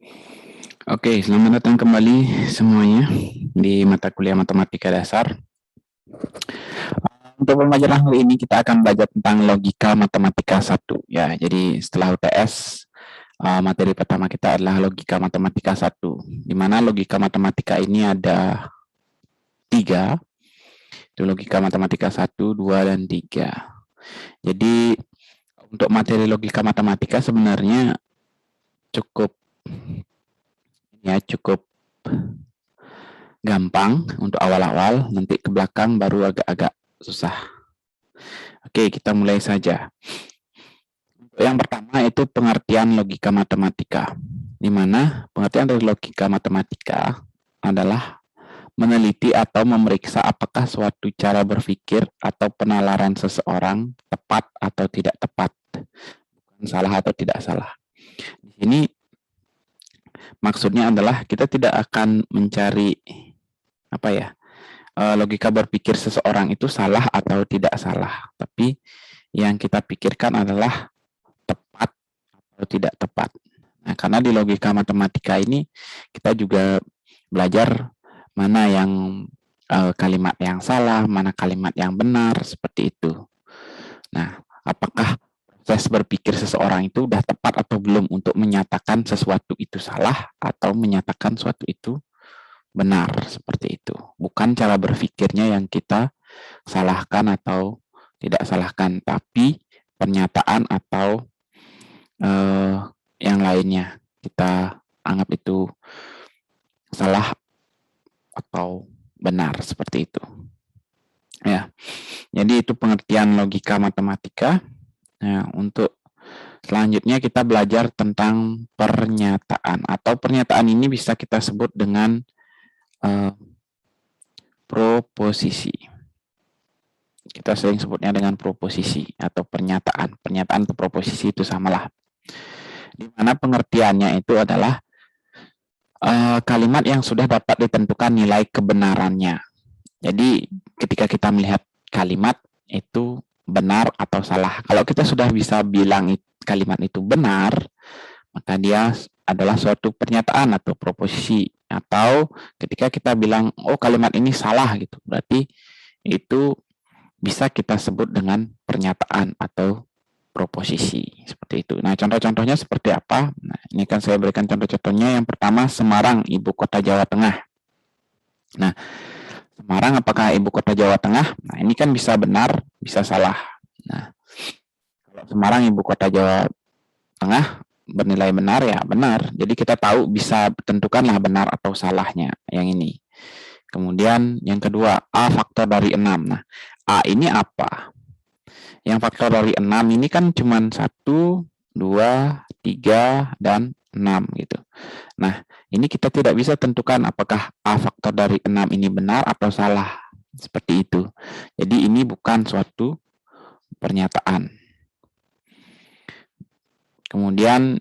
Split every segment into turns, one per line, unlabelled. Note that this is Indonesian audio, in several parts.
Oke, selamat datang kembali semuanya di mata kuliah Matematika Dasar. Untuk pembelajaran hari ini kita akan belajar tentang logika matematika 1 ya. Jadi setelah UTS materi pertama kita adalah logika matematika 1, di mana logika matematika ini ada 3. Itu logika matematika 1, 2, dan 3. Jadi untuk materi logika matematika sebenarnya cukup gampang untuk awal-awal, nanti ke belakang baru agak-agak susah. Oke, kita mulai saja. Yang pertama itu pengertian logika matematika, di mana pengertian dari logika matematika adalah meneliti atau memeriksa apakah suatu cara berpikir atau penalaran seseorang tepat atau tidak tepat, bukan salah atau tidak salah. Di sini maksudnya adalah kita tidak akan mencari logika berpikir seseorang itu salah atau tidak salah, tapi yang kita pikirkan adalah tepat atau tidak tepat. Nah, karena di logika matematika ini kita juga belajar mana yang kalimat yang salah, mana kalimat yang benar, seperti itu. Nah, apakah proses berpikir seseorang itu sudah tepat atau belum untuk menyatakan sesuatu itu salah atau menyatakan sesuatu itu benar, seperti itu. Bukan cara berpikirnya yang kita salahkan atau tidak salahkan, tapi pernyataan atau yang lainnya kita anggap itu salah atau benar, seperti itu. Ya, jadi itu pengertian logika matematika. Nah, untuk selanjutnya kita belajar tentang pernyataan, atau pernyataan ini bisa kita sebut dengan proposisi. Kita sering sebutnya dengan proposisi atau pernyataan. Pernyataan ke proposisi itu samalah. Di mana pengertiannya itu adalah kalimat yang sudah dapat ditentukan nilai kebenarannya. Jadi ketika kita melihat kalimat itu benar atau salah. Kalau kita sudah bisa bilang kalimat itu benar, maka dia adalah suatu pernyataan atau proposisi. Atau ketika kita bilang, oh kalimat ini salah gitu, berarti itu bisa kita sebut dengan pernyataan atau proposisi, seperti itu. Nah, contoh-contohnya seperti apa? Nah, ini kan saya berikan contoh-contohnya. Yang pertama, Semarang, ibu kota Jawa Tengah. Nah, Semarang apakah ibu kota Jawa Tengah? Nah, ini kan bisa benar, bisa salah. Nah, kalau Semarang ibu kota Jawa Tengah bernilai benar, ya benar. Jadi kita tahu, bisa tentukanlah benar atau salahnya yang ini. Kemudian yang kedua, A faktor dari 6. Nah, A ini apa? Yang faktor dari 6 ini kan cuma 1, 2, 3, dan 6 gitu. Nah, ini kita tidak bisa tentukan apakah A faktor dari 6 ini benar atau salah. Seperti itu. Jadi ini bukan suatu pernyataan. Kemudian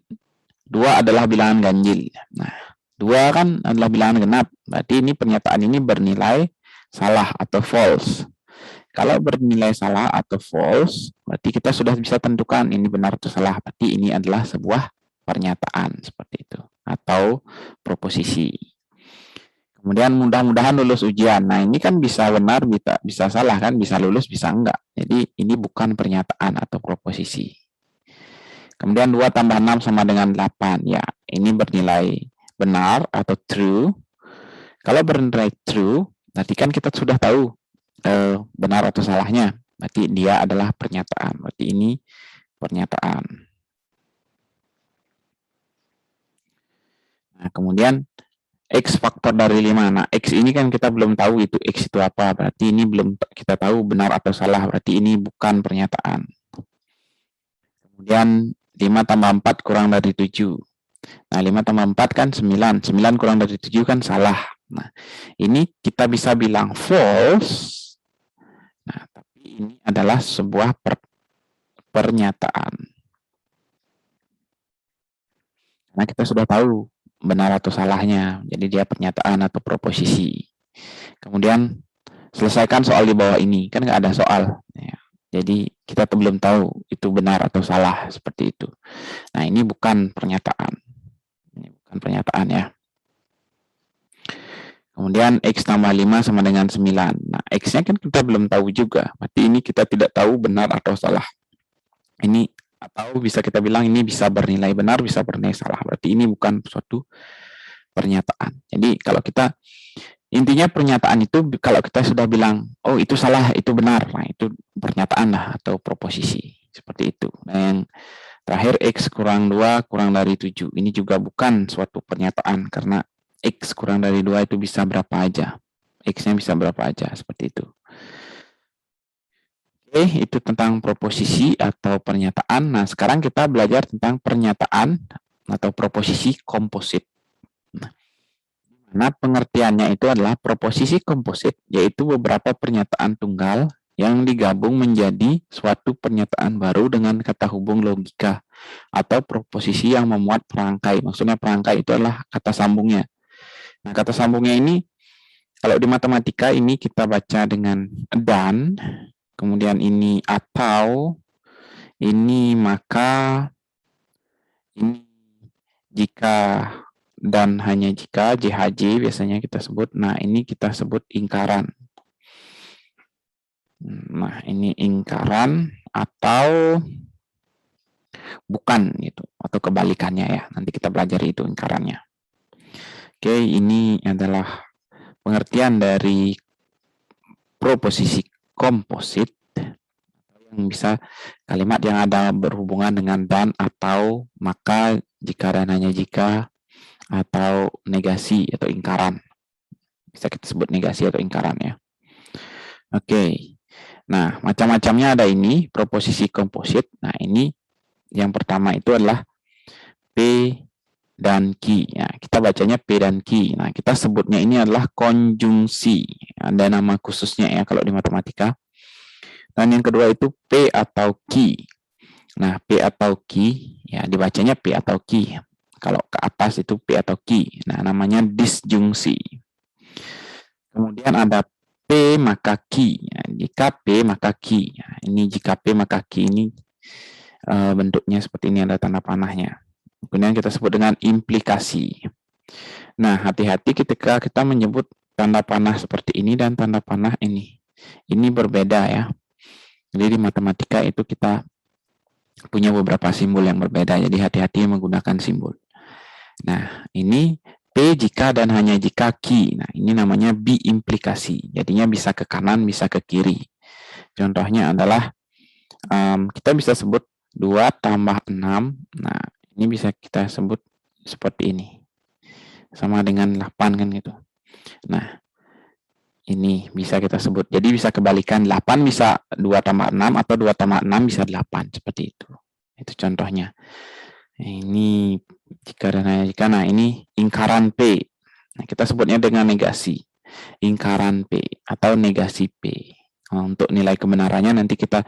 2 adalah bilangan ganjil. Nah, 2 kan adalah bilangan genap. Berarti ini pernyataan ini bernilai salah atau false. Kalau bernilai salah atau false, berarti kita sudah bisa tentukan ini benar atau salah. Berarti ini adalah sebuah pernyataan, seperti itu. Atau proposisi. Kemudian mudah-mudahan lulus ujian. Nah, ini kan bisa benar, bisa salah kan, bisa lulus, bisa enggak. Jadi ini bukan pernyataan atau proposisi. Kemudian 2 tambah 6 sama dengan 8. Ya, ini bernilai benar atau true. Kalau bernilai true, berarti kan kita sudah tahu benar atau salahnya. Berarti dia adalah pernyataan. Berarti ini pernyataan. Nah, kemudian X faktor dari 5. Nah, X ini kan kita belum tahu itu X itu apa. Berarti ini belum kita tahu benar atau salah. Berarti ini bukan pernyataan. Kemudian 5 tambah 4 kurang dari 7. Nah, 5 tambah 4 kan 9. 9 kurang dari 7 kan salah. Nah, ini kita bisa bilang false. Nah, tapi ini adalah sebuah pernyataan. Karena kita sudah tahu benar atau salahnya. Jadi dia pernyataan atau proposisi. Kemudian selesaikan soal di bawah ini. Kan nggak ada soal. Ya. Jadi kita belum tahu itu benar atau salah, seperti itu. Nah, ini bukan pernyataan. Ini bukan pernyataan ya. Kemudian X tambah 5 sama dengan 9. Nah, X-nya kan kita belum tahu juga. Berarti ini kita tidak tahu benar atau salah. Ini atau bisa kita bilang ini bisa bernilai benar, bisa bernilai salah. Berarti ini bukan suatu pernyataan. Jadi kalau kita, intinya pernyataan itu kalau kita sudah bilang, oh itu salah, itu benar. Nah, itu pernyataan lah atau proposisi. Seperti itu. Nah, yang terakhir X kurang 2 kurang dari 7. Ini juga bukan suatu pernyataan karena X kurang dari 2 itu bisa berapa aja. X-nya bisa berapa aja, seperti itu. Oke, itu tentang proposisi atau pernyataan. Nah, sekarang kita belajar tentang pernyataan atau proposisi komposit. Nah, pengertiannya itu adalah proposisi komposit, yaitu beberapa pernyataan tunggal yang digabung menjadi suatu pernyataan baru dengan kata hubung logika atau proposisi yang memuat perangkai. Maksudnya perangkai itu adalah kata sambungnya. Nah, kata sambungnya ini, kalau di matematika ini kita baca dengan dan, kemudian ini atau, ini maka, ini jika, dan hanya jika, JHJ biasanya kita sebut. Nah, ini kita sebut ingkaran. Nah, ini ingkaran atau bukan gitu, atau kebalikannya ya. Nanti kita pelajari itu ingkarannya. Oke, ini adalah pengertian dari proposisi komposit yang bisa kalimat yang ada berhubungan dengan dan, atau, maka, jika dan hanya jika, atau negasi atau ingkaran. Bisa kita sebut negasi atau ingkaran ya. Oke. Nah, macam-macamnya ada ini proposisi komposit. Nah, ini yang pertama itu adalah P dan Q. Ya, kita bacanya P dan Q. Nah, kita sebutnya ini adalah konjungsi. Ada nama khususnya ya kalau di matematika. Dan yang kedua itu P atau Q. Nah, P atau Q, ya dibacanya P atau Q. Kalau ke atas itu P atau Q. Nah, namanya disjungsi. Kemudian ada P maka Q. Ya, jika P maka Q. Ya, ini jika P maka Q ini bentuknya seperti ini, ada tanda panahnya. Kemudian kita sebut dengan implikasi. Nah, hati-hati ketika kita menyebut tanda panah seperti ini dan tanda panah ini. Ini berbeda ya. Jadi di matematika itu kita punya beberapa simbol yang berbeda. Jadi hati-hati menggunakan simbol. Nah, ini P jika dan hanya jika Q. Nah, ini namanya biimplikasi. Jadinya bisa ke kanan, bisa ke kiri. Contohnya adalah kita bisa sebut 2 tambah 6. Nah, ini bisa kita sebut seperti ini. Sama dengan 8 kan gitu. Nah, ini bisa kita sebut. Jadi bisa kebalikan, 8 bisa 2 tambah 6 atau 2 tambah 6 bisa 8. Seperti itu. Itu contohnya. Ini jika dan hanya jika. Nah, ini ingkaran P. Nah, kita sebutnya dengan negasi. Ingkaran P atau negasi P. Nah, untuk nilai kebenarannya nanti kita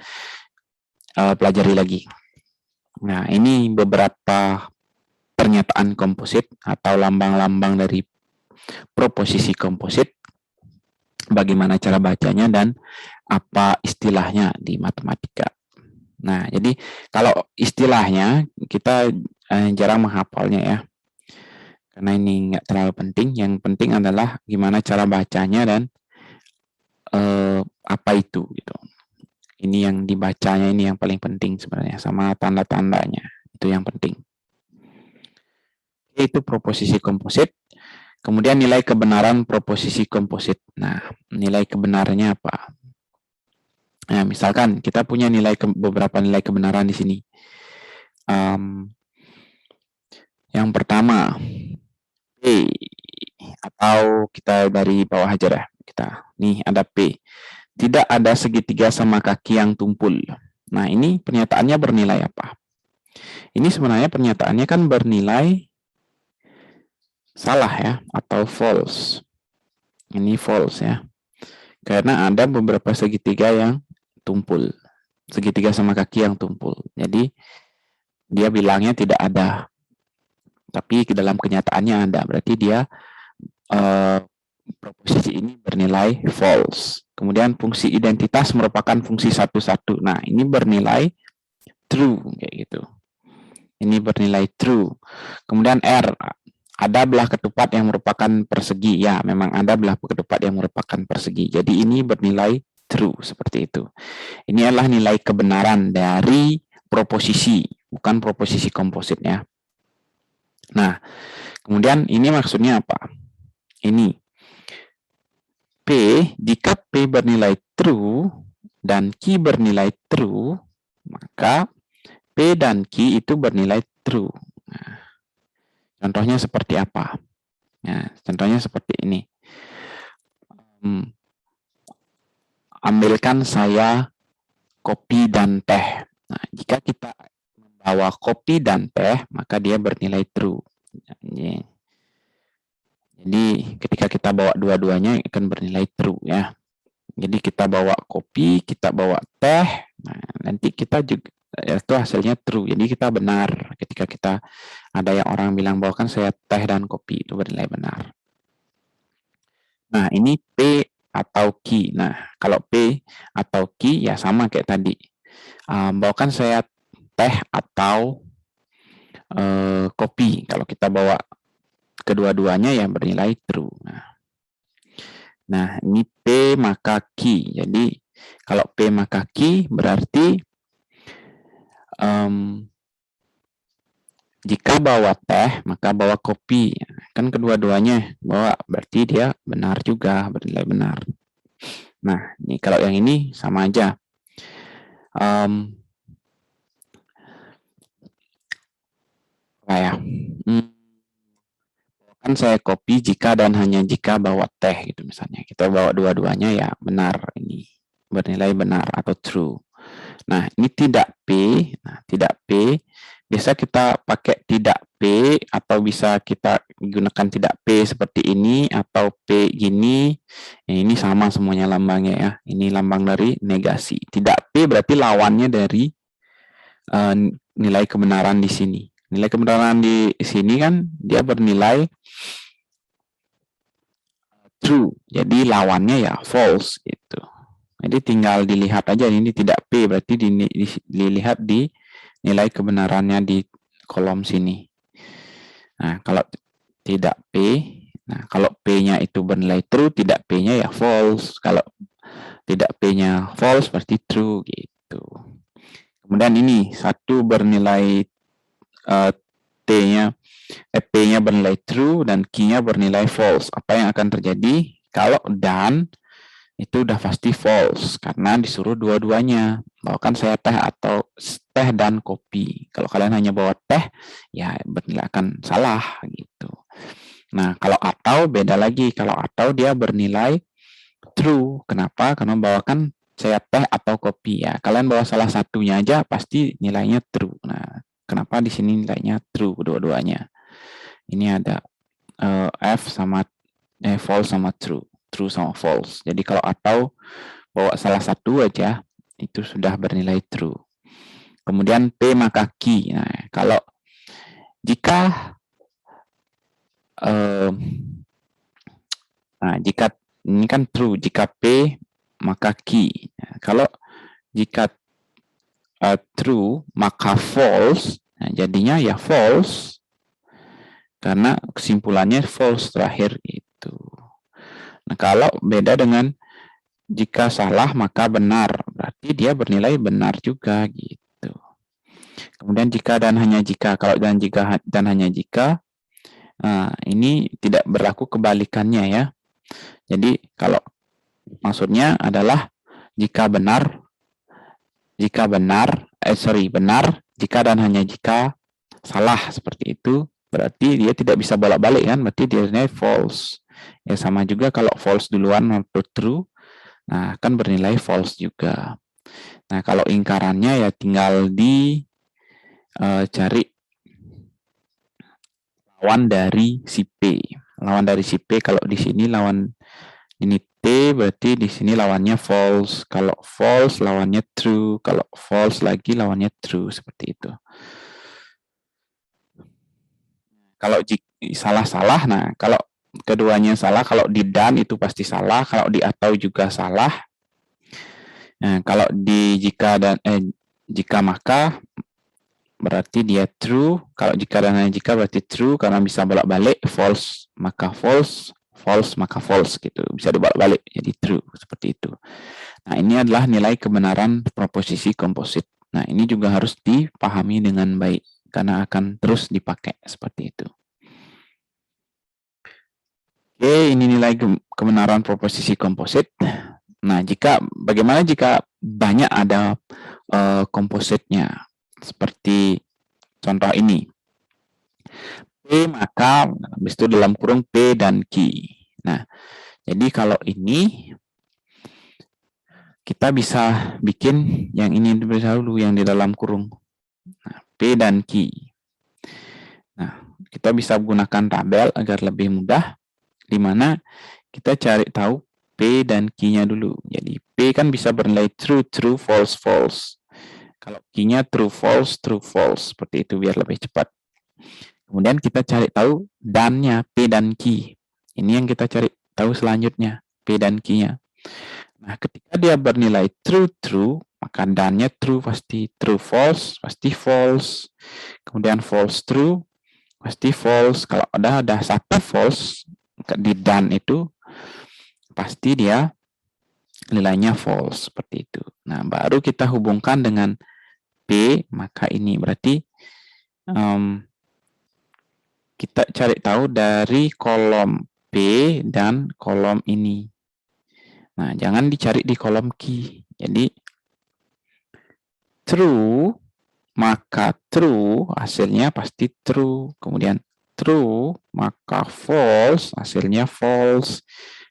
pelajari lagi. Nah, ini beberapa pernyataan komposit atau lambang-lambang dari proposisi komposit. Bagaimana cara bacanya dan apa istilahnya di matematika. Nah, jadi kalau istilahnya kita jarang menghafalnya ya. Karena ini nggak terlalu penting. Yang penting adalah gimana cara bacanya dan apa itu gitu. Ini yang dibacanya, ini yang paling penting sebenarnya, sama tanda-tandanya. Itu yang penting. Itu proposisi komposit. Kemudian nilai kebenaran proposisi komposit. Nah, nilai kebenarannya apa? Nah, misalkan kita punya beberapa nilai kebenaran di sini. Yang pertama, P, atau kita dari bawah aja dah. Nih ada P. Tidak ada segitiga sama kaki yang tumpul. Nah, ini pernyataannya bernilai apa? Ini sebenarnya pernyataannya kan bernilai salah ya, atau false. Ini false ya. Karena ada beberapa segitiga yang tumpul. Segitiga sama kaki yang tumpul. Jadi, dia bilangnya tidak ada. Tapi ke dalam kenyataannya ada. Berarti dia proposisi ini bernilai false. Kemudian fungsi identitas merupakan fungsi satu-satu. Nah, ini bernilai true kayak gitu. Ini bernilai true. Kemudian R, ada belah ketupat yang merupakan persegi. Ya, memang ada belah ketupat yang merupakan persegi. Jadi ini bernilai true, seperti itu. Ini adalah nilai kebenaran dari proposisi, bukan proposisi kompositnya. Nah, kemudian ini maksudnya apa? Ini P, jika P bernilai true dan Q bernilai true, maka P dan Q itu bernilai true. Nah, contohnya seperti apa? Nah, contohnya seperti ini. Ambilkan saya kopi dan teh. Nah, jika kita membawa kopi dan teh, maka dia bernilai true. Jadi ketika kita bawa dua-duanya akan bernilai true ya. Jadi kita bawa kopi, kita bawa teh, nah, nanti kita juga itu hasilnya true. Jadi kita benar ketika kita ada yang orang bilang bawakan saya teh dan kopi, itu bernilai benar. Nah, ini P atau Q. Nah, kalau P atau Q ya sama kayak tadi. Bawakan saya teh atau kopi. Kalau kita bawa kedua-duanya ya bernilai true. Nah, ini P maka Q. Jadi, kalau P maka Q berarti jika bawa teh, maka bawa kopi. Kan kedua-duanya bawa, berarti dia benar juga, bernilai benar. Nah, ini kalau yang ini sama aja. Kan saya kopi jika dan hanya jika bawa teh gitu misalnya. Kita bawa dua-duanya ya benar, ini bernilai benar atau true. Nah, ini tidak P. Nah, tidak P. Biasa kita pakai tidak P atau bisa kita gunakan tidak P seperti ini atau P gini. Ini sama semuanya lambangnya ya. Ini lambang dari negasi. Tidak P berarti lawannya dari nilai kebenaran di sini. Nilai kebenaran di sini kan dia bernilai true. Jadi lawannya ya false gitu. Jadi tinggal dilihat aja ini tidak P berarti dilihat di nilai kebenarannya di kolom sini. Nah, kalau tidak P, nah kalau P-nya itu bernilai true, tidak P-nya ya false. Kalau tidak P-nya false berarti true gitu. Kemudian ini satu bernilai T-nya P-nya bernilai true dan Q-nya bernilai false. Apa yang akan terjadi kalau dan itu udah pasti false karena disuruh dua-duanya. Bawakan saya teh atau teh dan kopi. Kalau kalian hanya bawa teh, ya bernilai akan salah gitu. Nah, kalau atau beda lagi. Kalau atau dia bernilai true. Kenapa? Karena bawakan saya teh atau kopi ya. Kalian bawa salah satunya aja pasti nilainya true. Nah, kenapa di sini nilainya true dua-duanya? Ini ada F sama false sama true. True sama false. Jadi kalau atau bawa salah satu aja itu sudah bernilai true. Kemudian P maka Q. Nah, kalau jika jika ini kan true, jika P maka Q. Nah, kalau jika true maka false, nah, jadinya ya false karena kesimpulannya false terakhir itu. Nah, kalau beda dengan jika salah maka benar, berarti dia bernilai benar juga gitu. Kemudian jika dan hanya jika, kalau dan jika dan hanya jika, nah, ini tidak berlaku kebalikannya ya. Jadi kalau maksudnya adalah jika benar, benar, jika dan hanya jika salah seperti itu, berarti dia tidak bisa bolak-balik kan, berarti dia nilai false. Ya sama juga kalau false duluan atau true, nah kan bernilai false juga. Nah kalau ingkarannya ya tinggal cari lawan dari si P. Lawan dari si P kalau di sini lawan ini T berarti di sini lawannya false. Kalau false lawannya true. Kalau false lagi lawannya true seperti itu. Kalau salah-salah, nah kalau keduanya salah, kalau di dan itu pasti salah, kalau di atau juga salah. Nah, kalau di jika dan jika maka berarti dia true. Kalau jika dan hanya jika berarti true karena bisa bolak-balik. False maka false, false maka false gitu. Bisa dibolak-balik jadi true seperti itu. Nah, ini adalah nilai kebenaran proposisi komposit. Nah, ini juga harus dipahami dengan baik karena akan terus dipakai seperti itu. Oke, ini nilai kebenaran proposisi komposit. Nah, bagaimana jika banyak ada kompositnya? Seperti contoh ini. P maka, habis itu dalam kurung P dan Q. Nah, jadi kalau ini, kita bisa bikin yang ini dulu, yang di dalam kurung. Nah, P dan Q. Nah, kita bisa gunakan tabel agar lebih mudah, di mana kita cari tahu P dan Q-nya dulu. Jadi P kan bisa bernilai true, true, false, false. Kalau Q-nya true, false, seperti itu biar lebih cepat. Kemudian kita cari tahu dan-nya, P dan Q. Ini yang kita cari tahu selanjutnya, P dan Q-nya. Nah, ketika dia bernilai true, true, maka dan-nya true pasti true, false pasti false. Kemudian false, true pasti false. Kalau ada satu false di dan itu, pasti dia nilainya false seperti itu. Nah, baru kita hubungkan dengan P, maka ini berarti kita cari tahu dari kolom P dan kolom ini. Nah, jangan dicari di kolom Q. Jadi, true, maka true, hasilnya pasti true. Kemudian, true, maka false, hasilnya false.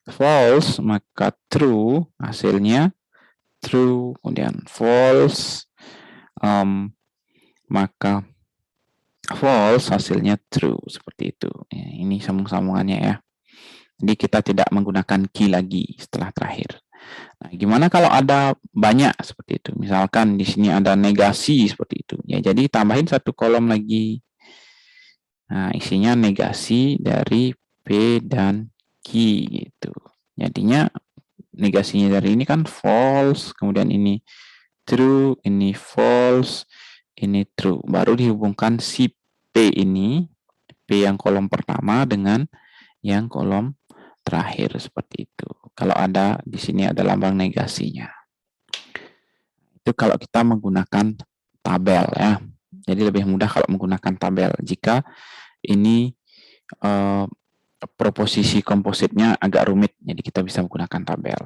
False, maka true, hasilnya true. Kemudian, false, maka false, hasilnya true. Seperti itu. Ini sambung-sambungannya ya. Jadi kita tidak menggunakan key lagi setelah terakhir. Nah, gimana kalau ada banyak seperti itu? Misalkan di sini ada negasi seperti itu. Ya, jadi tambahin satu kolom lagi. Nah, isinya negasi dari P dan Q gitu. Jadinya negasinya dari ini kan false, kemudian ini true, ini false, ini true. Baru dihubungkan si P ini, P yang kolom pertama dengan yang kolom terakhir seperti itu. Kalau ada di sini ada lambang negasinya. Itu kalau kita menggunakan tabel ya. Jadi lebih mudah kalau menggunakan tabel. Jika ini proposisi kompositnya agak rumit, jadi kita bisa menggunakan tabel.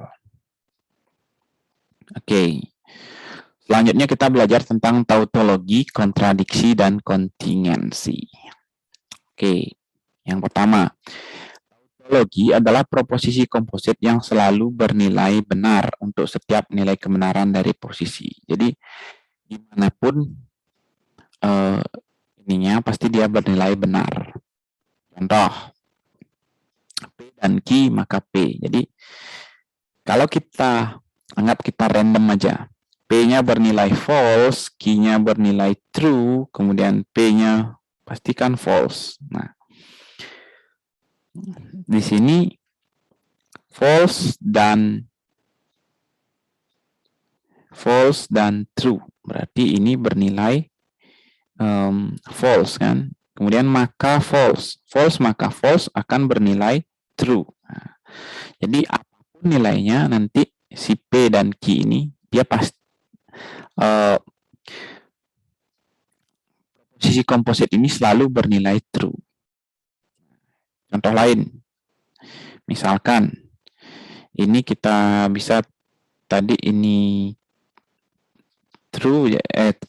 Oke. Selanjutnya kita belajar tentang tautologi, kontradiksi, dan kontingensi. Oke. Yang pertama, tautologi adalah proposisi komposit yang selalu bernilai benar untuk setiap nilai kebenaran dari posisi. Jadi, dimanapun ininya pasti dia bernilai benar. Contoh, P dan Q maka P. Jadi, kalau kita anggap kita random aja, P-nya bernilai false, Q-nya bernilai true, kemudian P-nya pastikan false. Nah, di sini false dan true. Berarti ini bernilai false kan. Kemudian maka false. False maka false akan bernilai true. Nah, jadi apapun nilainya nanti si P dan Q ini dia pasti posisi komposit ini selalu bernilai true. Contoh lain, misalkan ini kita bisa tadi ini true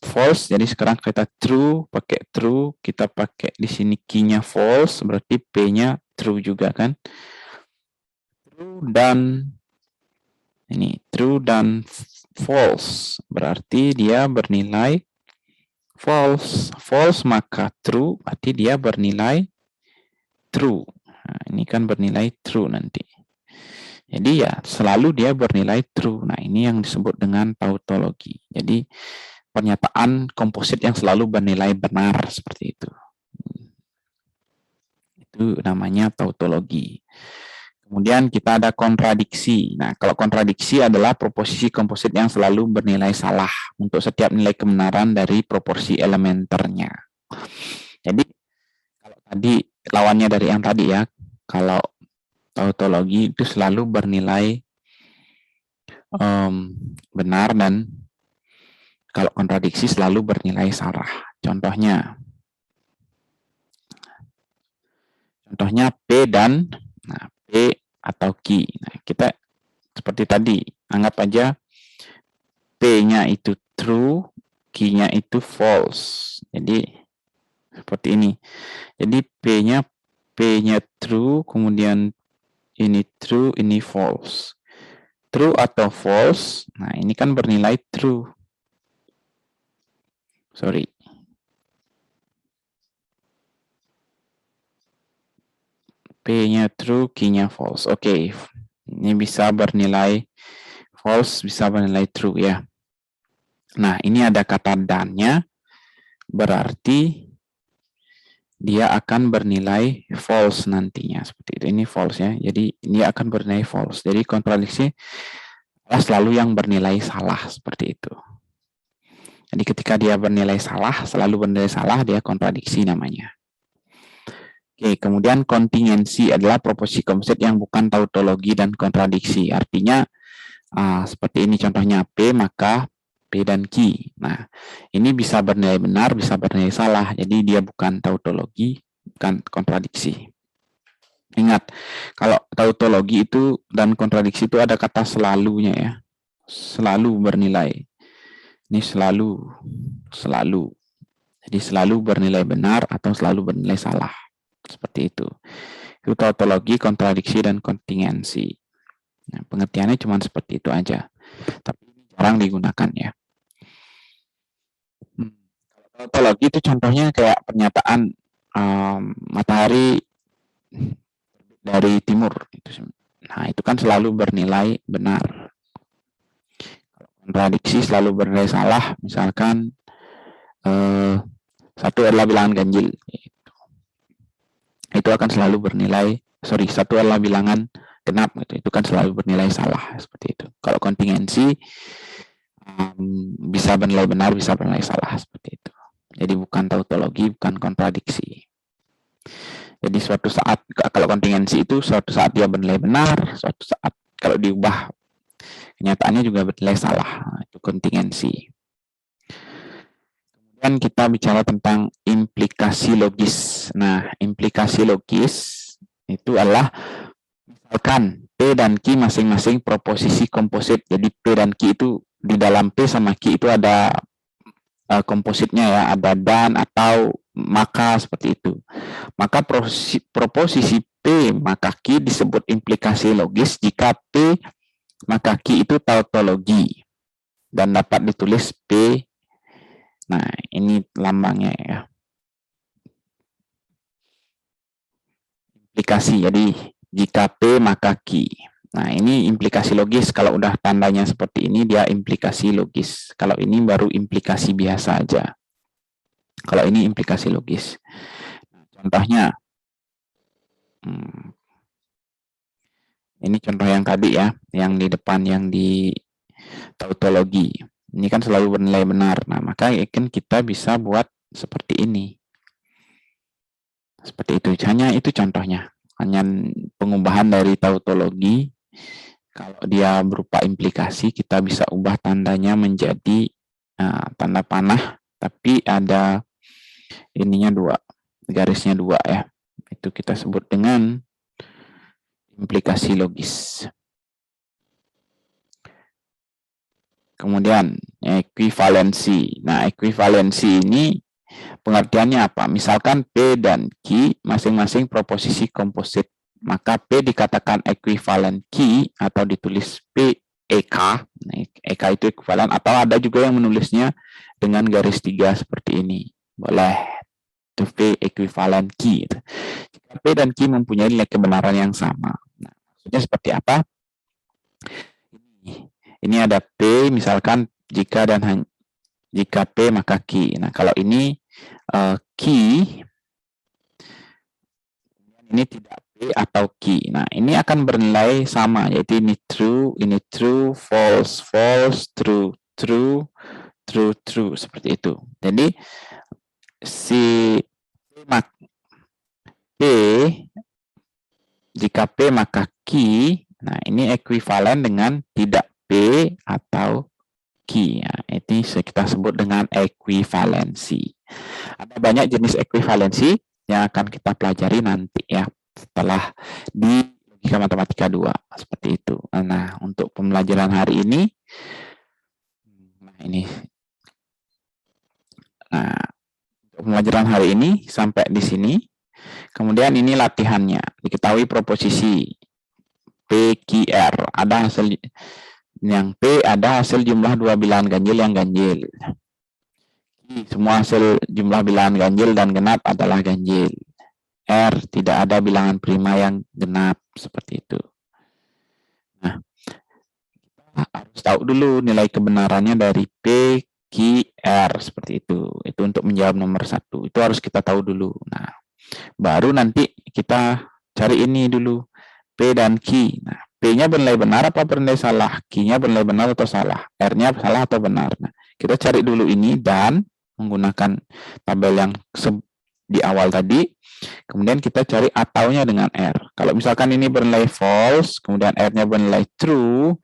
false, jadi sekarang kita true pakai true, kita pakai di sini key-nya false, berarti P-nya true juga kan. True dan ini true dan false, berarti dia bernilai false. False maka true, berarti dia bernilai true. Nah, ini kan bernilai true nanti. Jadi ya selalu dia bernilai true. Nah, ini yang disebut dengan tautologi. Jadi pernyataan komposit yang selalu bernilai benar seperti itu. Itu namanya tautologi. Kemudian kita ada kontradiksi. Nah, kalau kontradiksi adalah proposisi komposit yang selalu bernilai salah untuk setiap nilai kebenaran dari proporsi elementernya. Jadi, kalau tadi lawannya dari yang tadi ya, kalau tautologi itu selalu bernilai benar, dan kalau kontradiksi selalu bernilai salah. Contohnya P dan P atau Q. Nah, kita seperti tadi, anggap aja P-nya itu true, Q-nya itu false. Jadi seperti ini. Jadi P-nya true, kemudian ini true, ini false. True atau false? Nah, ini kan bernilai true. Sorry. P-nya true, Q-nya false. Oke. Ini bisa bernilai false, bisa bernilai true ya. Nah, ini ada kata dan-nya, berarti dia akan bernilai false nantinya. Seperti itu. Ini false ya. Jadi, ini akan bernilai false. Jadi, kontradiksi selalu yang bernilai salah. Seperti itu. Jadi, ketika dia bernilai salah, selalu bernilai salah, dia kontradiksi namanya. Oke, kemudian kontingensi adalah proposisi komposit yang bukan tautologi dan kontradiksi. Artinya, seperti ini contohnya P, maka P dan Q. Nah, ini bisa bernilai benar, bisa bernilai salah. Jadi, dia bukan tautologi, bukan kontradiksi. Ingat, kalau tautologi itu dan kontradiksi itu ada kata selalunya ya. Selalu bernilai. Ini selalu. Jadi, selalu bernilai benar atau selalu bernilai salah. Seperti itu. Itu tautologi, kontradiksi, dan kontingensi. Nah, pengertiannya cuma seperti itu aja. Tapi jarang digunakan ya. Tautologi itu contohnya kayak pernyataan matahari dari timur. Nah, itu kan selalu bernilai benar. Kontradiksi selalu bernilai salah. Misalkan satu adalah bilangan ganjil. Itu akan selalu bernilai, satu adalah bilangan genap, gitu. Itu kan selalu bernilai salah, seperti itu. Kalau kontingensi bisa bernilai benar, bisa bernilai salah, seperti itu. Jadi bukan tautologi, bukan kontradiksi. Jadi suatu saat, kalau kontingensi itu suatu saat dia bernilai benar, suatu saat kalau diubah kenyataannya juga bernilai salah. Itu kontingensi. Kemudian kita bicara tentang implikasi logis. Nah, implikasi logis itu adalah misalkan P dan Q masing-masing proposisi komposit. Jadi P dan Q itu di dalam P sama Q itu ada kompositnya ya, ada dan atau maka, seperti itu. Maka proposisi P maka Q disebut implikasi logis jika P maka Q itu tautologi dan dapat ditulis P. Nah, ini lambangnya ya. Implikasi, jadi jika P maka Q. Nah, ini implikasi logis. Kalau udah tandanya seperti ini, dia implikasi logis. Kalau ini baru implikasi biasa aja. Kalau ini implikasi logis. Contohnya, ini contoh yang tadi ya, yang di depan, yang di tautologi. Ini kan selalu bernilai benar. Nah, maka kan kita bisa buat seperti ini. Seperti itu. Hanya itu contohnya. Hanya pengubahan dari tautologi. Kalau dia berupa implikasi, kita bisa ubah tandanya menjadi tanda panah, tapi ada ininya dua, garisnya dua ya. Itu kita sebut dengan implikasi logis. Kemudian ekuivalensi. Nah, ekuivalensi ini pengertiannya apa? Misalkan P dan Q masing-masing proposisi komposit, maka P dikatakan ekuivalen Q atau ditulis P EK. Nah, EK itu ekuivalen, atau ada juga yang menulisnya dengan garis 3 seperti ini. Boleh. Itu P ekuivalen Q. Jika P dan Q mempunyai nilai kebenaran yang sama. Nah, maksudnya seperti apa? Ini ada P, misalkan jika P maka Q. Nah, kalau ini Q, ini tidak P atau key. Nah, ini akan bernilai sama, yaitu ini true, false, false, true, true, true, true, seperti itu. Jadi, si P, jika P maka key, nah ini ekuivalen dengan tidak P atau key. Ya, ini kita sebut dengan ekuivalensi. Ada banyak jenis ekuivalensi yang akan kita pelajari nanti ya, setelah di logika matematika 2, seperti itu. Nah, untuk pembelajaran hari ini, untuk pembelajaran hari ini sampai di sini. Kemudian ini latihannya, diketahui proposisi PQR, ada hasil yang P ada hasil jumlah dua bilangan ganjil yang ganjil. Semua hasil jumlah bilangan ganjil dan genap adalah ganjil. R tidak ada bilangan prima yang genap, seperti itu. Nah, kita harus tahu dulu nilai kebenarannya dari P, Q, R, seperti itu. Itu untuk menjawab nomor 1. Itu harus kita tahu dulu. Nah, baru nanti kita cari ini dulu, P dan Q. Nah, P-nya bernilai benar apa bernilai salah? Q-nya bernilai benar atau salah? R-nya salah atau benar? Nah, kita cari dulu ini dan menggunakan tabel yang di awal tadi. Kemudian kita cari ataunya dengan R. Kalau misalkan ini bernilai false, kemudian R-nya bernilai true.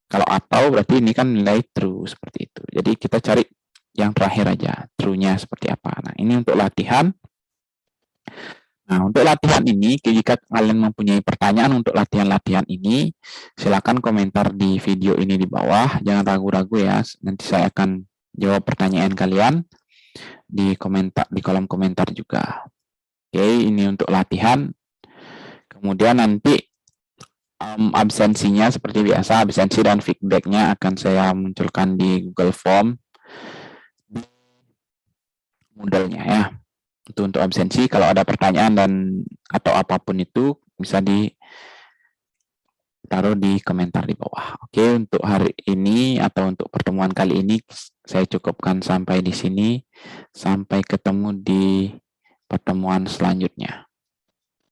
Kalau atau berarti ini kan nilai true, seperti itu. Jadi kita cari yang terakhir aja, true-nya seperti apa. Nah, ini untuk latihan. Nah, untuk latihan ini, jika kalian mempunyai pertanyaan untuk latihan-latihan ini, silakan komentar di video ini di bawah. Jangan ragu-ragu ya, nanti saya akan jawab pertanyaan kalian di kolom komentar juga. Oke, ini untuk latihan. Kemudian nanti absensinya seperti biasa, absensi dan feedbacknya akan saya munculkan di Google Form Moodle-nya ya. Itu untuk absensi. Kalau ada pertanyaan dan atau apapun itu bisa ditaruh di komentar di bawah. Oke, untuk hari ini atau untuk pertemuan kali ini saya cukupkan sampai di sini. Sampai ketemu di pertemuan selanjutnya.